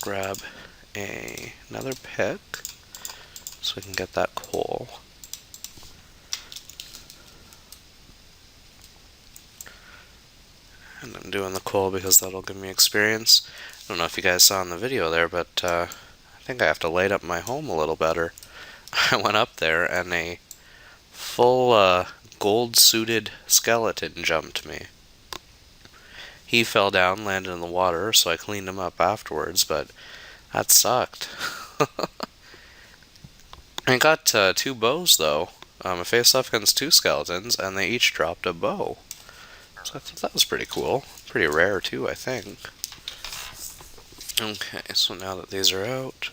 grab another pick so we can get that coal. And I'm doing the coal because that'll give me experience. I don't know if you guys saw in the video there, but I think I have to light up my home a little better. I went up there and a full gold-suited skeleton jumped me. He fell down, landed in the water, so I cleaned him up afterwards, but that sucked. I got 2 bows, though. I faced off against 2 skeletons, and they each dropped a bow. So I thought that was pretty cool. Pretty rare, too, I think. Okay, so now that these are out,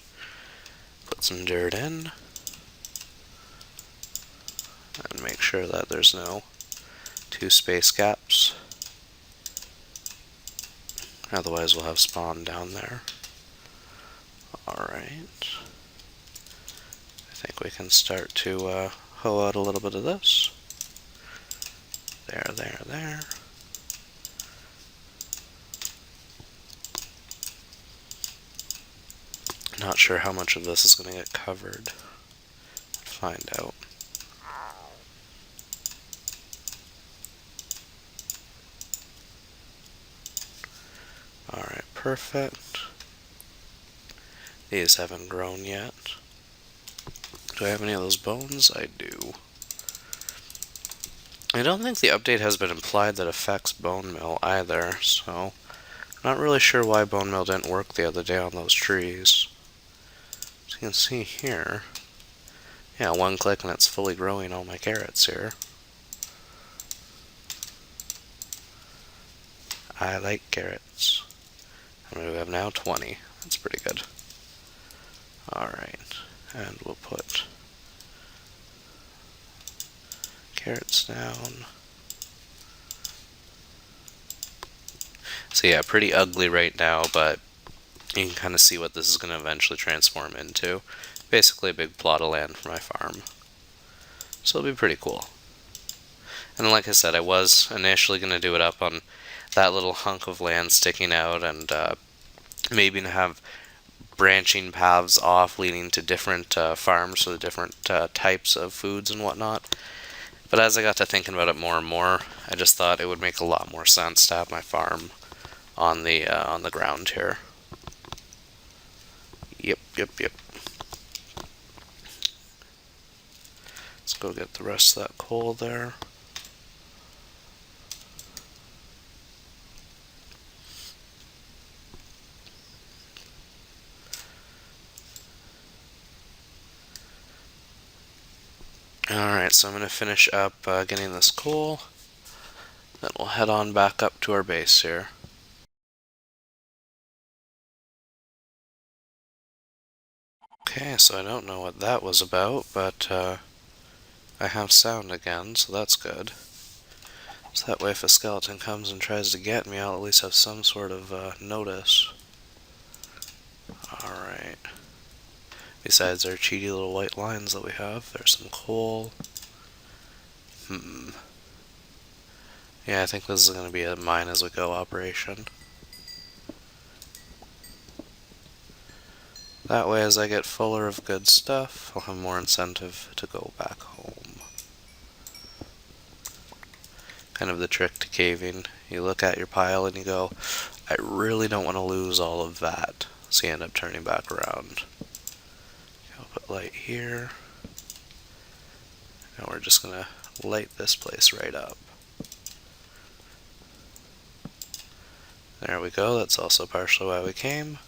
put some dirt in. And make sure that there's no 2 space gaps. Otherwise we'll have spawn down there. Alright. I think we can start to hoe out a little bit of this. There. Not sure how much of this is going to get covered. Find out. Alright, perfect. These haven't grown yet. Do I have any of those bones? I do. I don't think the update has been implied that affects bone meal either, so I'm not really sure why bone meal didn't work the other day on those trees. As you can see here, yeah, 1 click and it's fully growing all my carrots here. I like carrots. And we have now 20. That's pretty good. Alright, and we'll put carrots down. So yeah, pretty ugly right now, but you can kind of see what this is going to eventually transform into. Basically a big plot of land for my farm. So it'll be pretty cool. And like I said, I was initially going to do it up on that little hunk of land sticking out, and maybe have branching paths off leading to different farms for the different types of foods and whatnot. But as I got to thinking about it more and more, I just thought it would make a lot more sense to have my farm on the ground here. Yep. Let's go get the rest of that coal there. Alright, so I'm going to finish up getting this coal, then we'll head on back up to our base here. Okay, so I don't know what that was about, but I have sound again, so that's good. So that way if a skeleton comes and tries to get me, I'll at least have some sort of notice. Alright. Besides our cheaty little white lines that we have, there's some coal. Yeah, I think this is going to be a mine as we go operation. That way, as I get fuller of good stuff, I'll have more incentive to go back home. Kind of the trick to caving. You look at your pile and you go, I really don't want to lose all of that. So you end up turning back around. I'll put light here. And we're just going to light this place right up. There we go, that's also partially why we came.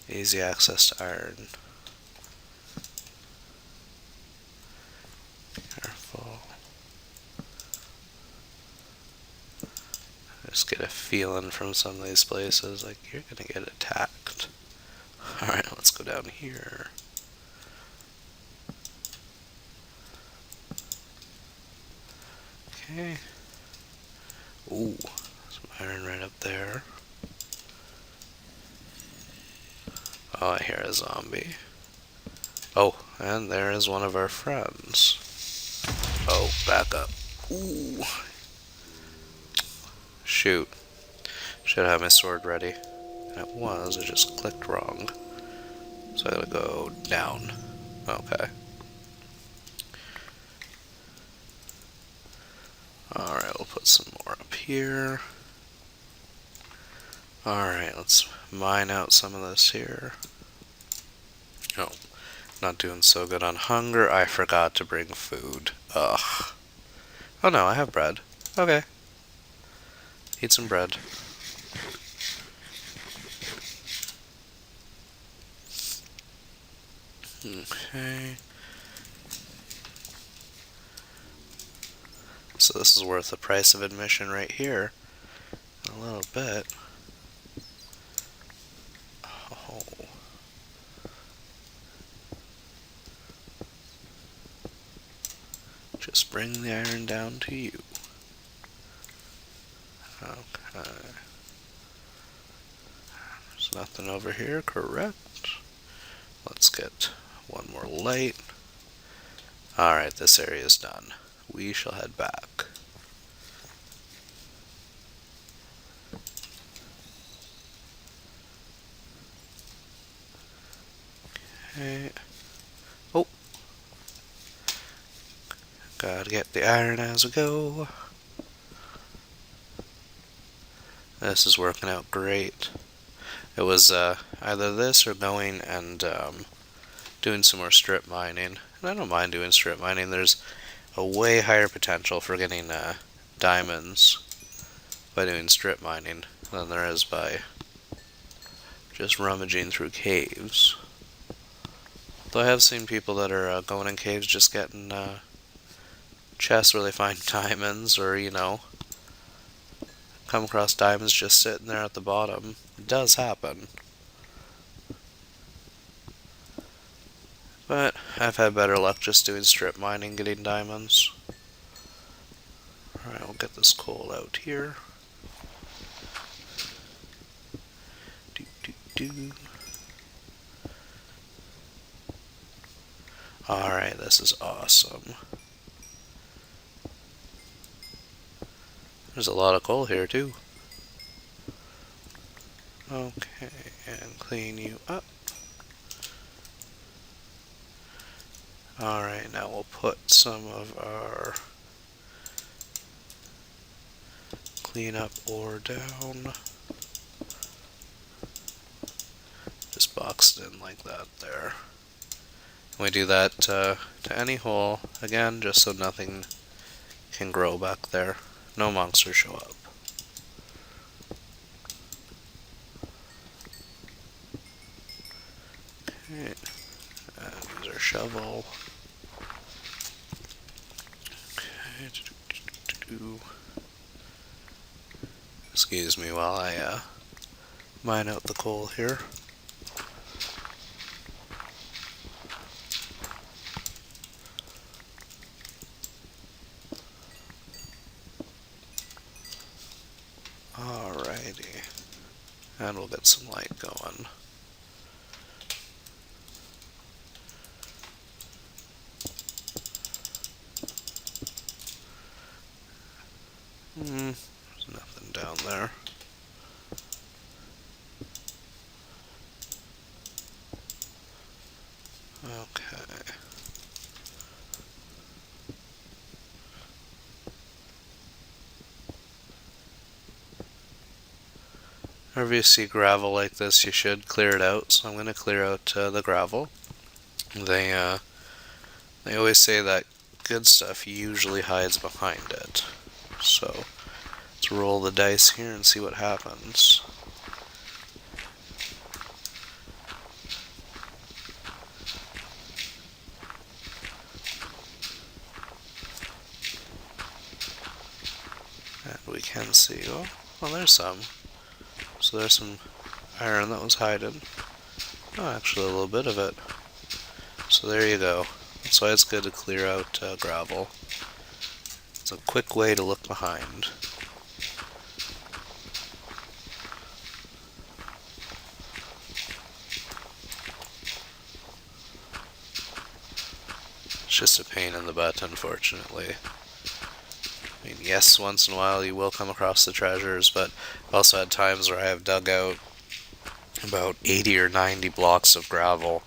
Easy access to iron. Careful. I just get a feeling from some of these places like you're gonna get attacked. Alright, let's go down here. Okay. Ooh, some iron right up there. Oh, I hear a zombie. Oh, and there is one of our friends. Oh, back up. Ooh. Shoot. Should have my sword ready. it was, I just clicked wrong. So I gotta go down. Okay. Alright, we'll put some more up here. Alright, let's mine out some of this here. Oh, not doing so good on hunger. I forgot to bring food. Ugh. Oh no, I have bread. Okay. Eat some bread. Okay. So this is worth the price of admission right here. A little bit. Oh. Just bring the iron down to you. Okay. There's nothing over here, correct? Let's get one more light. Alright, this area is done. We shall head back. Okay. Oh! Gotta get the iron as we go. This is working out great. It was either this or going and doing some more strip mining. And I don't mind doing strip mining. There's a way higher potential for getting diamonds by doing strip mining than there is by just rummaging through caves. Though I have seen people that are going in caves just getting chests where they find diamonds, or, you know, come across diamonds just sitting there at the bottom. It does happen. But I've had better luck just doing strip mining, getting diamonds. Alright, we'll get this coal out here. Alright, this is awesome. There's a lot of coal here too. Okay, and clean you up. Alright, now we'll put some of our cleanup ore down. Just boxed in like that there. And we do that to any hole, again, just so nothing can grow back there. No monsters show up. Okay, and use our shovel. Okay. Excuse me while I mine out the coal here. Alrighty, and we'll get some light going. There's nothing down there. Okay. Whenever you see gravel like this, you should clear it out. So I'm going to clear out the gravel. They always say that good stuff usually hides behind it. So let's roll the dice here and see what happens. And we can see, oh, well, there's some. So there's some iron that was hidden. Oh, actually a little bit of it. So there you go. That's why it's good to clear out gravel. It's a quick way to look behind. It's just a pain in the butt, unfortunately. I mean, yes, once in a while you will come across the treasures, but I've also had times where I have dug out about 80 or 90 blocks of gravel,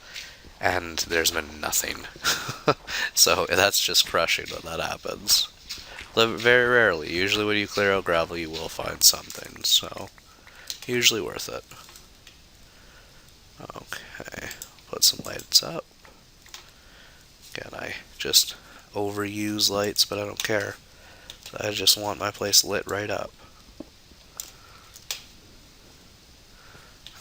and there's been nothing. So that's just crushing when that happens. Very rarely. Usually when you clear out gravel, you will find something, so usually worth it. Okay, put some lights up. Again, I just overuse lights, but I don't care. I just want my place lit right up.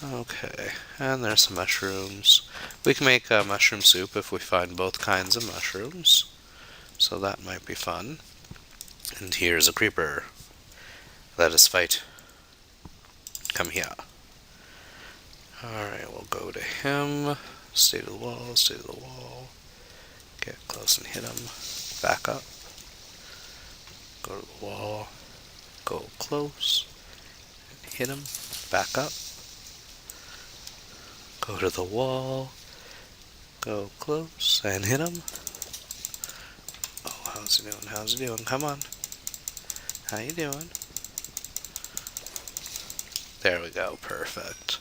Okay, and there's some mushrooms. We can make mushroom soup if we find both kinds of mushrooms, so that might be fun. And here's a creeper. Let us fight. Come here. Alright, we'll go to him. Stay to the wall, stay to the wall. Get close and hit him. Back up. Go to the wall. Go close. And hit him. Back up. Go to the wall. Go close and hit him. Oh, how's he doing? How's he doing? Come on. How you doing? There we go. Perfect.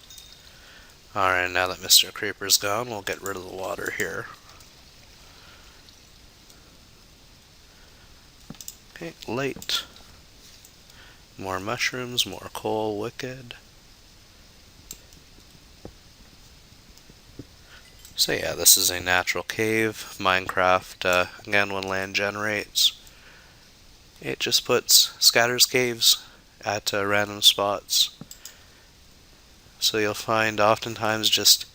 Alright, now that Mr. Creeper's gone, we'll get rid of the water here. Okay, light. More mushrooms, more coal, wicked. So yeah, this is a natural cave. MineCraft, again, when land generates, it just scatters caves at random spots. So you'll find oftentimes just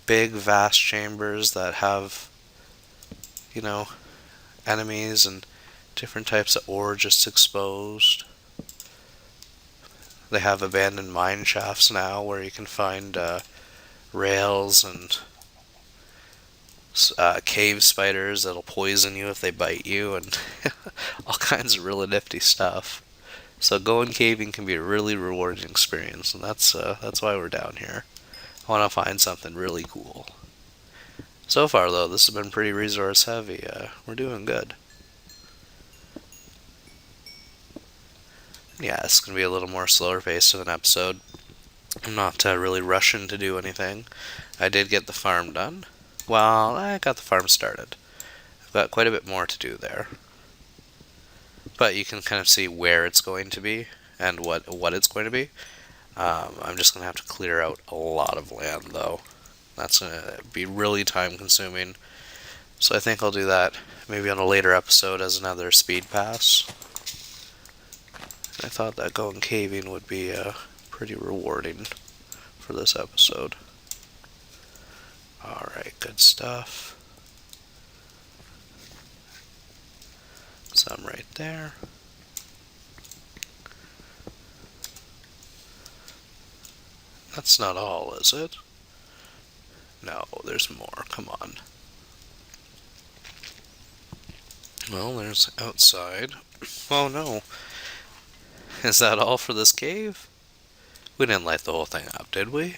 big, vast chambers that have, enemies and different types of ore just exposed. They have abandoned mine shafts now where you can find rails and cave spiders that'll poison you if they bite you, and all kinds of really nifty stuff. So going caving can be a really rewarding experience, and that's why we're down here. I want to find something really cool. So far, though, this has been pretty resource heavy. We're doing good. Yeah, it's going to be a little more slower paced of an episode. I'm not really rushing to do anything. I did get the farm done. Well, I got the farm started. I've got quite a bit more to do there. But you can kind of see where it's going to be and what it's going to be. I'm just going to have to clear out a lot of land, though. That's going to be really time consuming. So I think I'll do that maybe on a later episode as another speed pass. I thought that going caving would be pretty rewarding for this episode. Alright, good stuff. Some right there. That's not all, is it? No, there's more. Come on. Well, there's outside. Oh no. Is that all for this cave? We didn't light the whole thing up, did we?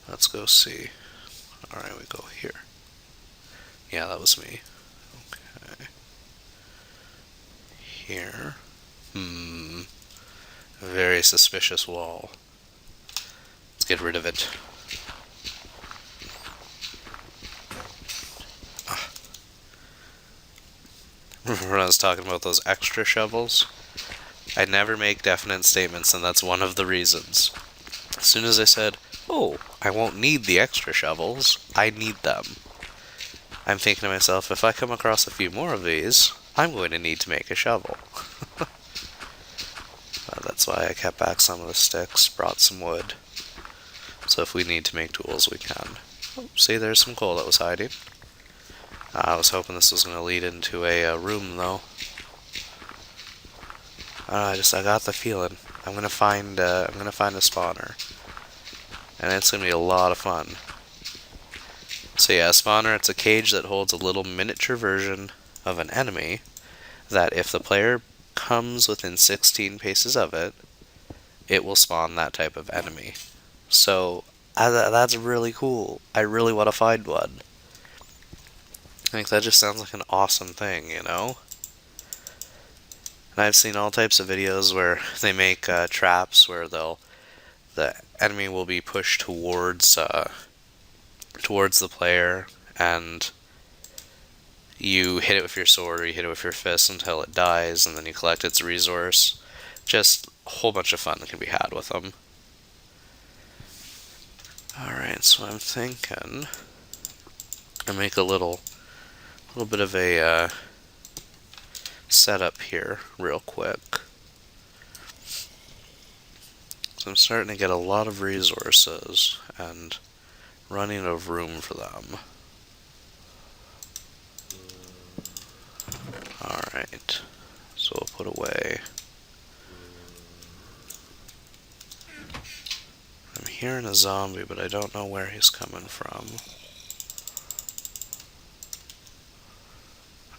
Let's go see. Alright, we go here. Yeah, that was me. Okay. Here. A very suspicious wall. Let's get rid of it. Remember when I was talking about those extra shovels? I never make definite statements, and that's one of the reasons. As soon as I said, oh, I won't need the extra shovels, I need them. I'm thinking to myself, if I come across a few more of these, I'm going to need to make a shovel. That's why I kept back some of the sticks, brought some wood. So if we need to make tools, we can. Oh, see, there's some coal that was hiding. I was hoping this was going to lead into a room, though. I got the feeling I'm gonna find a spawner, and it's gonna be a lot of fun. So yeah, a spawner, it's a cage that holds a little miniature version of an enemy that if the player comes within 16 paces of it, it will spawn that type of enemy. So that's really cool. I really want to find one. I think that just sounds like an awesome thing, you know? And I've seen all types of videos where they make traps where they'll the enemy will be pushed towards the player, and you hit it with your sword or you hit it with your fist until it dies, and then you collect its resource. Just a whole bunch of fun that can be had with them. Alright, so I'm thinking I make a little bit of a setup here real quick. So I'm starting to get a lot of resources and running out of room for them. Alright, so we'll put away. I'm hearing a zombie, but I don't know where he's coming from.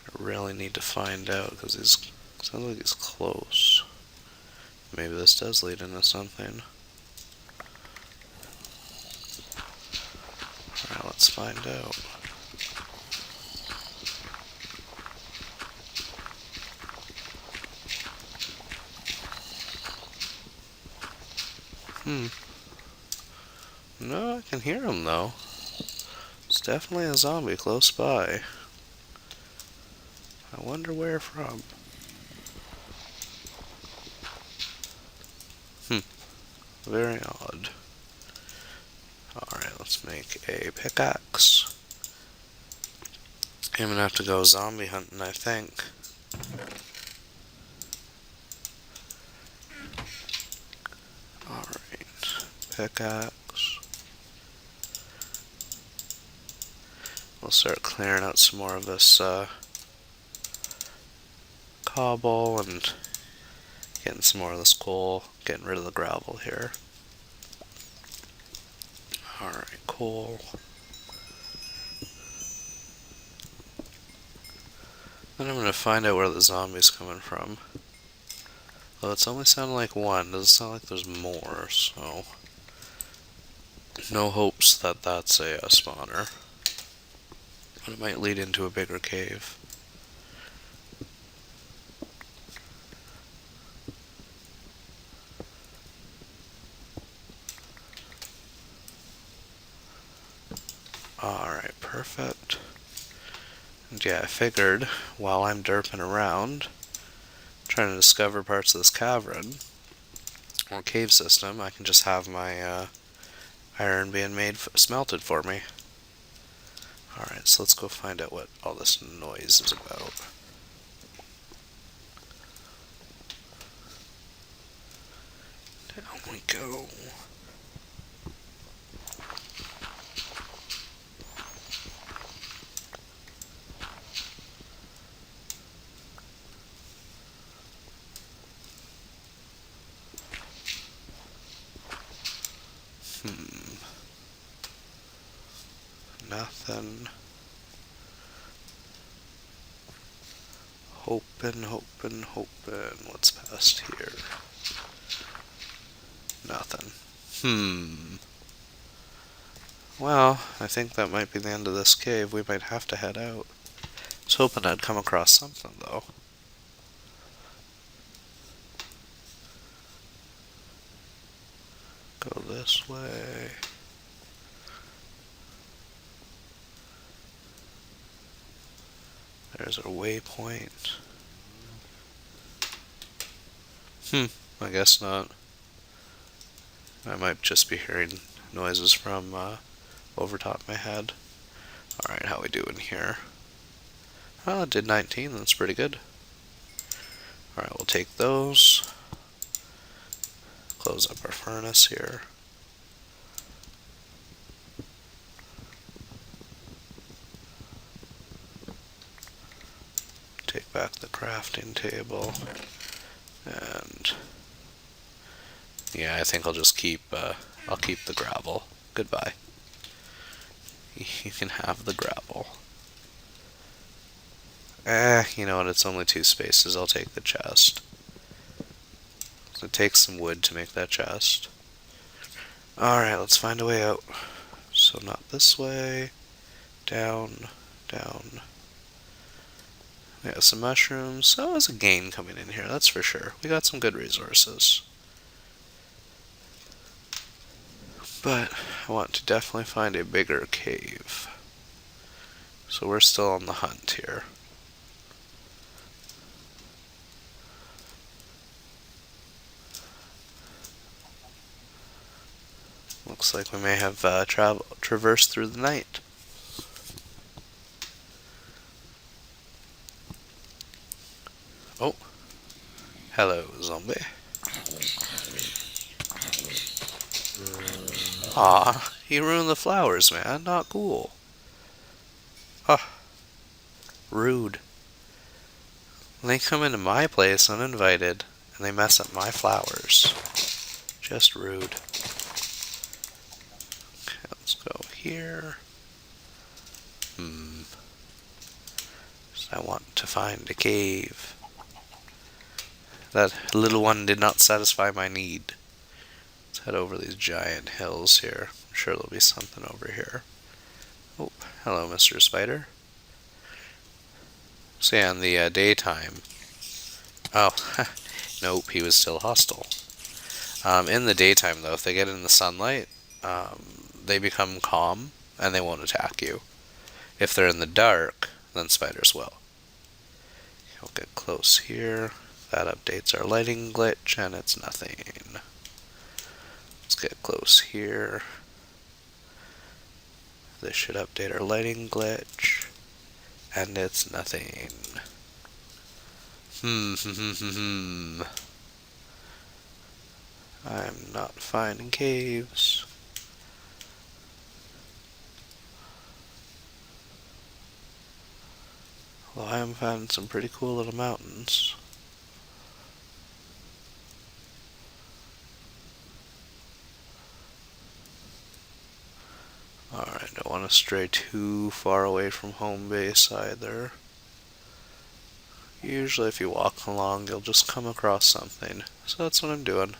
I really need to find out, because it sounds like he's close. Maybe this does lead into something. Alright, let's find out. No, I can hear him though. It's definitely a zombie close by. I wonder where from. Very odd. Alright, let's make a pickaxe. I'm gonna have to go zombie hunting, I think. Alright, pickaxe. We'll start clearing out some more of this cobble and getting some more of this coal, getting rid of the gravel here. Alright, coal. Then I'm going to find out where the zombie's coming from. Well, it's only sounding like one, doesn't sound like there's more, so no hopes that that's a spawner. But it might lead into a bigger cave. Alright, perfect. And yeah, I figured while I'm derping around, trying to discover parts of this cavern, or cave system, I can just have my iron being smelted for me. Alright, so let's go find out what all this noise is about. Down we go. Nothing. Hoping. What's past here? Nothing. Well, I think that might be the end of this cave. We might have to head out. I was hoping I'd come across something, though. Go this way. There's our waypoint. I guess not. I might just be hearing noises from over top of my head. Alright, how we doing here? Oh, it did 19, that's pretty good. Alright, we'll take those. Close up our furnace here. Take back the crafting table. And yeah, I think I'll just keep the gravel. Goodbye. You can have the gravel. You know what, it's only 2 spaces, I'll take the chest. So it takes some wood to make that chest. Alright, let's find a way out. So not this way. Down. We got some mushrooms. Oh, there's a gain coming in here, that's for sure. We got some good resources. But I want to definitely find a bigger cave. So we're still on the hunt here. Looks like we may have traversed through the night. Oh, hello, zombie. Aw, you ruined the flowers, man. Not cool. Ah, rude. They come into my place uninvited, and they mess up my flowers. Just rude. Okay, let's go here. So I want to find a cave. That little one did not satisfy my need. Let's head over these giant hills here. I'm sure there'll be something over here. Oh, hello, Mr. Spider. So yeah, in the daytime... Oh, nope, he was still hostile. In the daytime, though, if they get in the sunlight, they become calm, and they won't attack you. If they're in the dark, then spiders will. We'll get close here. That updates our lighting glitch, and it's nothing. Let's get close here. This should update our lighting glitch, and it's nothing. I'm not finding caves. Well, I am finding some pretty cool little mountains. Alright, don't want to stray too far away from home base either. Usually if you walk along, you'll just come across something. So that's what I'm doing.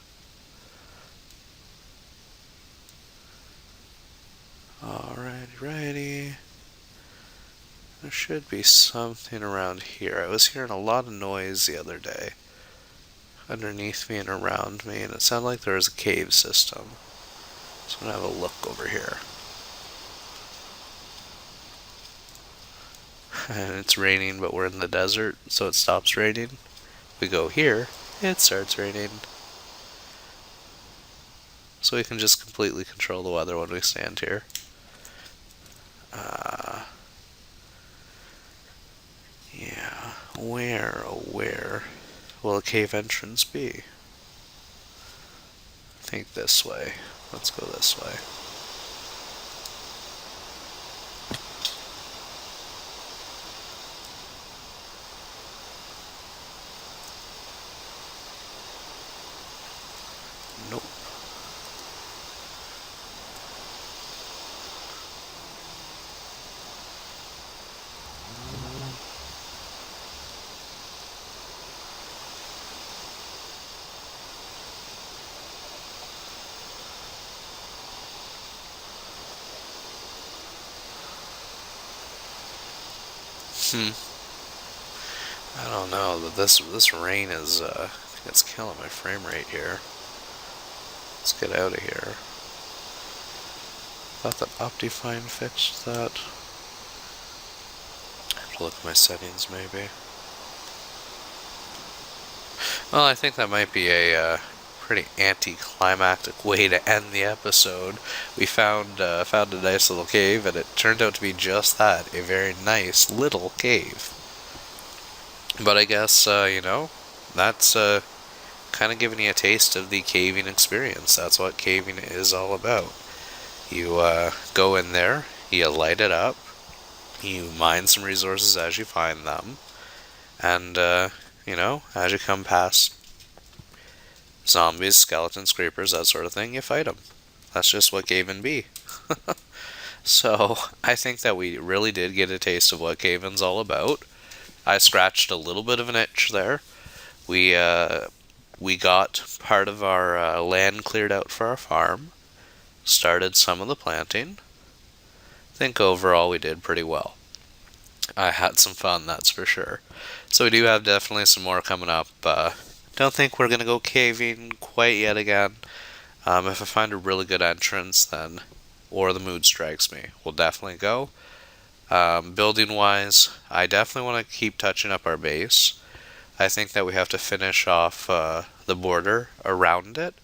Alrighty. There should be something around here. I was hearing a lot of noise the other day. Underneath me and around me, and it sounded like there was a cave system. So I'm going to have a look over here. And it's raining, but we're in the desert, so it stops raining. We go here, it starts raining. So we can just completely control the weather when we stand here. Yeah, where will a cave entrance be? I think this way. Let's go this way. Nope. I don't know, but this rain is it's killing my frame rate here. Let's get out of here. Thought that Optifine fixed that. I have to look at my settings maybe. Well, I think that might be a pretty anticlimactic way to end the episode. We found a nice little cave, and it turned out to be just that, a very nice little cave. But I guess, that's kind of giving you a taste of the caving experience. That's what caving is all about. You go in there, you light it up, you mine some resources as you find them, and, as you come past zombies, skeletons, creepers, that sort of thing, you fight them. That's just what caving be. So, I think that we really did get a taste of what caving's all about. I scratched a little bit of an itch there. We got part of our land cleared out for our farm, started some of the planting. I think overall we did pretty well. I had some fun, that's for sure. So we do have definitely some more coming up. Don't think we're going to go caving quite yet again. If I find a really good entrance, then, or the mood strikes me, we'll definitely go. Building wise, I definitely want to keep touching up our base. I think that we have to finish off the border around it.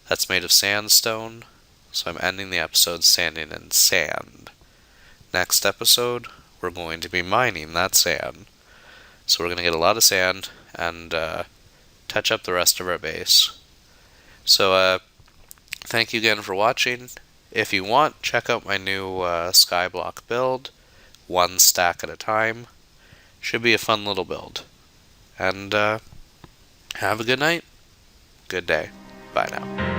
That's made of sandstone, so I'm ending the episode standing in sand. Next episode, we're going to be mining that sand. So we're going to get a lot of sand and touch up the rest of our base. So thank you again for watching. If you want, check out my new skyblock build, one stack at a time. Should be a fun little build. And have a good night, good day. Bye now.